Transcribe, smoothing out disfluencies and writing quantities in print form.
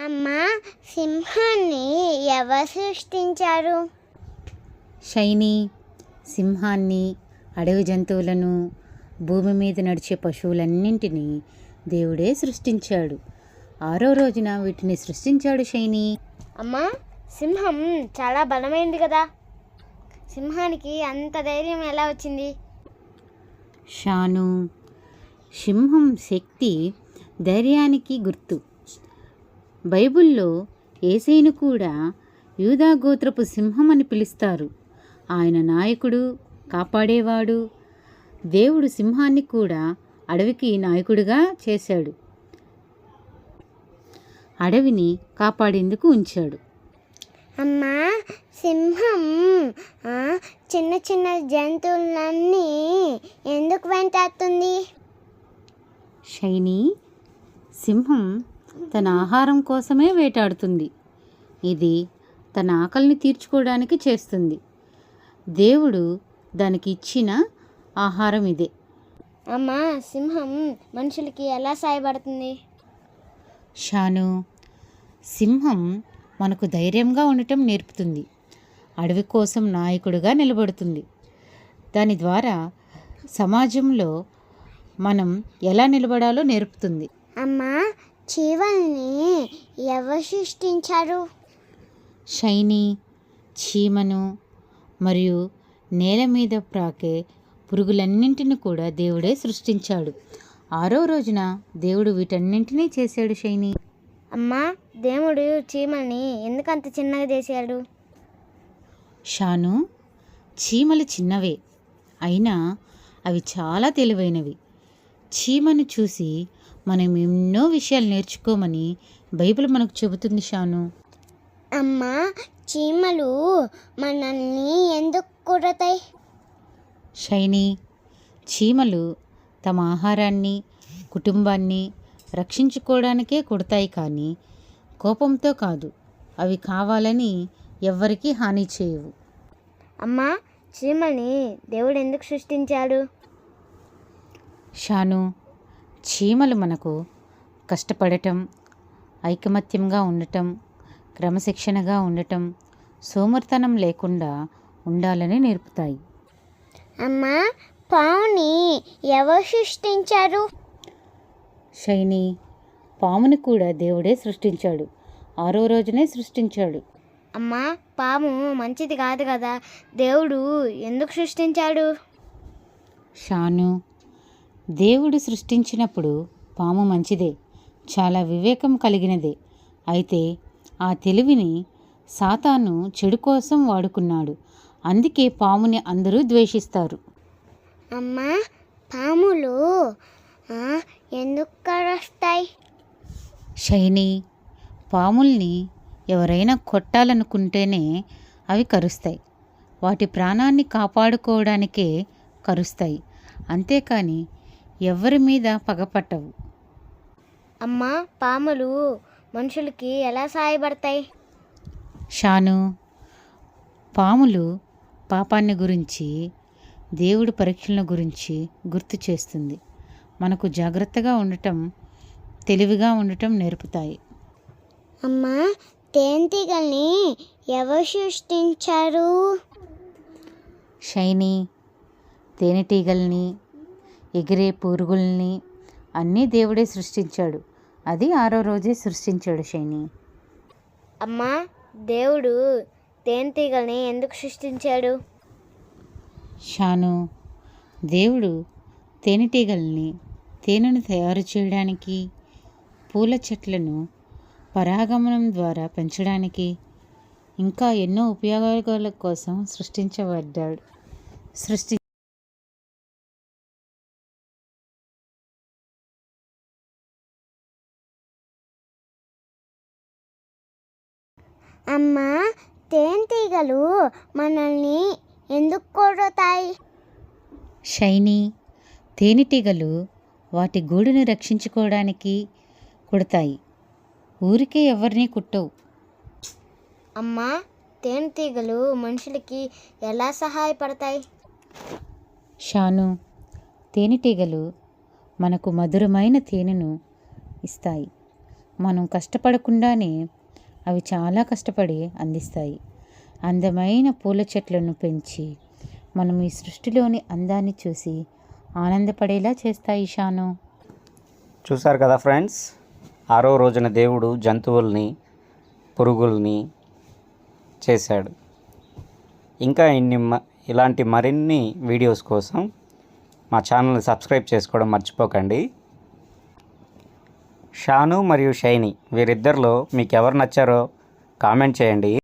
అమ్మా, సింహాన్ని ఎవరు సృష్టించారు? షైనీ, సింహాన్ని, అడవి జంతువులను, భూమి మీద నడిచే పశువులన్నింటినీ దేవుడే సృష్టించాడు. 6వ రోజున వీటిని సృష్టించాడు షైనీ. అమ్మా, సింహం చాలా బలమైంది కదా, సింహానికి అంత ధైర్యం ఎలా వచ్చింది? షాను, సింహం శక్తి ధైర్యానికి గుర్తు. బైబిల్లో యేసయ్యను కూడా యూదా గోత్రపు సింహం అని పిలుస్తారు. ఆయన నాయకుడు, కాపాడేవాడు. దేవుడు సింహాన్ని కూడా అడవికి నాయకుడిగా చేశాడు, అడవిని కాపాడేందుకు ఉంచాడు. అమ్మా, సింహం చిన్న చిన్న జంతువులన్నీ ఎందుకు వెంటాడుతుంది? షైనీ, సింహం తన ఆహారం కోసమే వేటాడుతుంది. ఇది తన ఆకలిని తీర్చుకోవడానికి చేస్తుంది. దేవుడు దానికి ఇచ్చిన ఆహారం ఇదే. అమ్మా, సింహం మనుషులకి ఎలా సాయపడుతుంది? షాను, సింహం మనకు ధైర్యంగా ఉండటం నేర్పుతుంది. అడవి కోసం నాయకుడిగా నిలబడుతుంది. దాని ద్వారా సమాజంలో మనం ఎలా నిలబడాలో నేర్పుతుంది. అమ్మా, చీమల్ని ఎవరు సృష్టించారు? షైనీ, చీమను మరియు నేల మీద ప్రాకే పురుగులన్నింటిని కూడా దేవుడే సృష్టించాడు. 6వ రోజున దేవుడు వీటన్నింటినీ చేశాడు. షైనీ, అమ్మా, దేవుడు చీమల్ని ఎందుకంత చిన్నగా చేశాడు? షాను, చీమలు చిన్నవే అయినా అవి చాలా తెలివైనవి. చీమను చూసి మనం ఎన్నో విషయాలు నేర్చుకోమని బైబిల్ మనకు చెబుతుంది. షాను, అమ్మా, చీమలు మనల్ని ఎందుకు కుడతాయి? షైనీ, చీమలు తమ ఆహారాన్ని, కుటుంబాన్ని రక్షించుకోవడానికే కుడతాయి, కానీ కోపంతో కాదు. అవి కావాలని ఎవ్వరికీ హాని చేయవు. అమ్మా, చీమల్ని దేవుడు ఎందుకు సృష్టించాడు? షాను, చీమలు మనకు కష్టపడటం, ఐకమత్యంగా ఉండటం, క్రమశిక్షణగా ఉండటం, సోమరితనం లేకుండా ఉండాలని నేర్పుతాయి. అమ్మా, పావుని ఎవరు సృష్టించారు? షైనీ, పాముని కూడా దేవుడే సృష్టించాడు. 6వ రోజునే సృష్టించాడు. అమ్మా, పాము మంచిది కాదు కదా, దేవుడు ఎందుకు సృష్టించాడు? షాను, దేవుడు సృష్టించినప్పుడు పాము మంచిదే, చాలా వివేకం కలిగినదే. అయితే ఆ తెలివిని సాతాను చెడు కోసం వాడుకున్నాడు. అందుకే పాముని అందరూ ద్వేషిస్తారు. అమ్మా, పాములు ఎందుకు కరుస్తాయి? షైనీ, పాముల్ని ఎవరైనా కొట్టాలనుకుంటేనే అవి కరుస్తాయి. వాటి ప్రాణాన్ని కాపాడుకోవడానికే కరుస్తాయి, అంతేకాని ఎవరి మీద పగపట్టవు. అమ్మా, పాములు మనుషులకి ఎలా సహాయపడతాయి? షాను, పాములు పాపాన్ని గురించి, దేవుడి పరీక్షల గురించి గుర్తు చేస్తుంది. మనకు జాగ్రత్తగా ఉండటం, తెలివిగా ఉండటం నేర్పుతాయి. అమ్మా, తేనెటీగల్ని ఎవరు సృష్టించారు? షైనీ, తేనెటీగల్ని, ఎగిరే పురుగుల్ని అన్నీ దేవుడే సృష్టించాడు. అది 6వ రోజే సృష్టించాడు. షైనీ, అమ్మా, దేవుడు తేనెటీగల్ని ఎందుకు సృష్టించాడు? షాను, దేవుడు తేనెటీగల్ని తేనెను తయారు చేయడానికి, పూల చెట్లను పరాగమనం ద్వారా పెంచడానికి, ఇంకా ఎన్నో ఉపయోగాల కోసం సృష్టించబడ్డాడు. అమ్మా, తేనెటీగలు మనల్ని ఎందుకు కొడతాయి? షైనీ, తేనెటీగలు వాటి గూడును రక్షించుకోవడానికి కుడతాయి, ఊరికే ఎవరిని కుట్టవు. అమ్మా, తేనెటీగలు మనుషులకి ఎలా సహాయపడతాయి? షాను, తేనెటీగలు మనకు మధురమైన తేనెను ఇస్తాయి. మనం కష్టపడకుండానే అవి చాలా కష్టపడి అందిస్తాయి. అందమైన పూల చెట్లను పెంచి మనం ఈ సృష్టిలోని అందాన్ని చూసి ఆనందపడేలా చేస్తాయి షాను. చూశారు కదా ఫ్రెండ్స్, 6వ రోజున దేవుడు జంతువుల్ని, పురుగుల్ని చేశాడు. ఇంకా ఇలాంటి మరిన్ని వీడియోస్ కోసం మా ఛానల్ని సబ్స్క్రైబ్ చేసుకోవడం మర్చిపోకండి. షాను మరియు షైనీ వీరిద్దరిలో మీకు ఎవరు నచ్చారో కామెంట్ చేయండి.